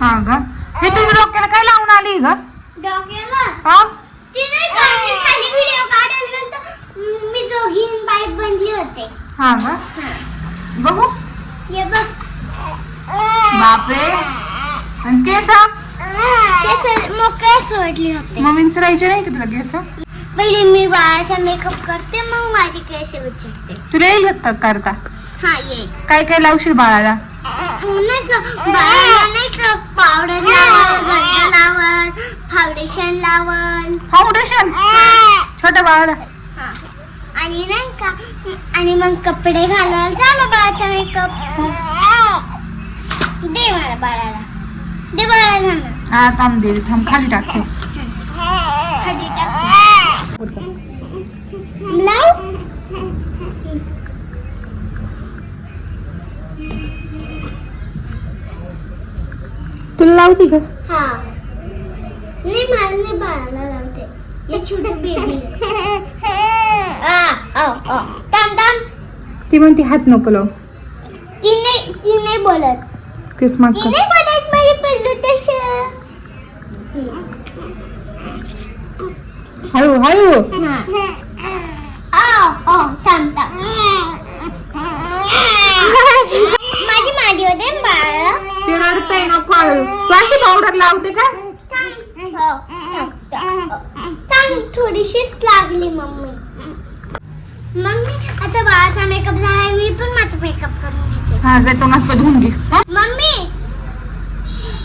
हा ग, हे तुम्ही डोक्याला काय लावून आली ग? डोक्याला हा ती नाही का मी खाली व्हिडिओ काढायला गेलतो, मी जोगीन पाईप बनली होते. हा ग, बघू. ये बघ बापरे, आणि केस केस मोकळे सोडली होते. मग विंचरायचे नाही का तुला केस? पहिले मी बाळाचा मेकअप करते, मग माझी केस उचलते. तुला येईल का करता? हा येईल. काय काय लावशील बाळाला? नाही का बाळाला नाही का पावडर लावल, गड्डा लावल, फाउंडेशन लावल. फाउंडेशन छोट्या बाळाला? हा. आणि नाही का आणि मग कपडे घालाल, झालं बाळाचा मेकअप. दे मला बाळाला, दे बाळाला ना. हा थांब, दे थांब, खाली टाकते. खाली टाक. लाव. तुला लावती का? हा. नाही मला नाही, बाळाला लावते. हे छोटे बेबी. थांब थांब. ती म्हणते हात नको लाव. ती नाही बोलत. केस माग ती नाही बोलत माझी पिल्लू तशी. हळू हळू. थांब थांब. माझी मादी होते बाळाला. ते रडतंय, नको हळू. तू अशी पावडर लावते का? चांगली थोडीशीच लागली मम्मी. मम्मी आता बाळाचा मेकअप झाला, मी पण माझा मेकअप करून घेते. हा जाय, तोंडात पाय धुवून घे. मम्मी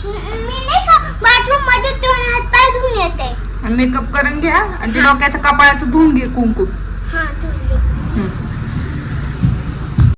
मी नाही का बाथरूम मध्ये 2 हात पाय धुवून येते. मेकअप करून घ्या आणि ते डोक्याचं कपाळाचं धुवून घे कुंकू. हा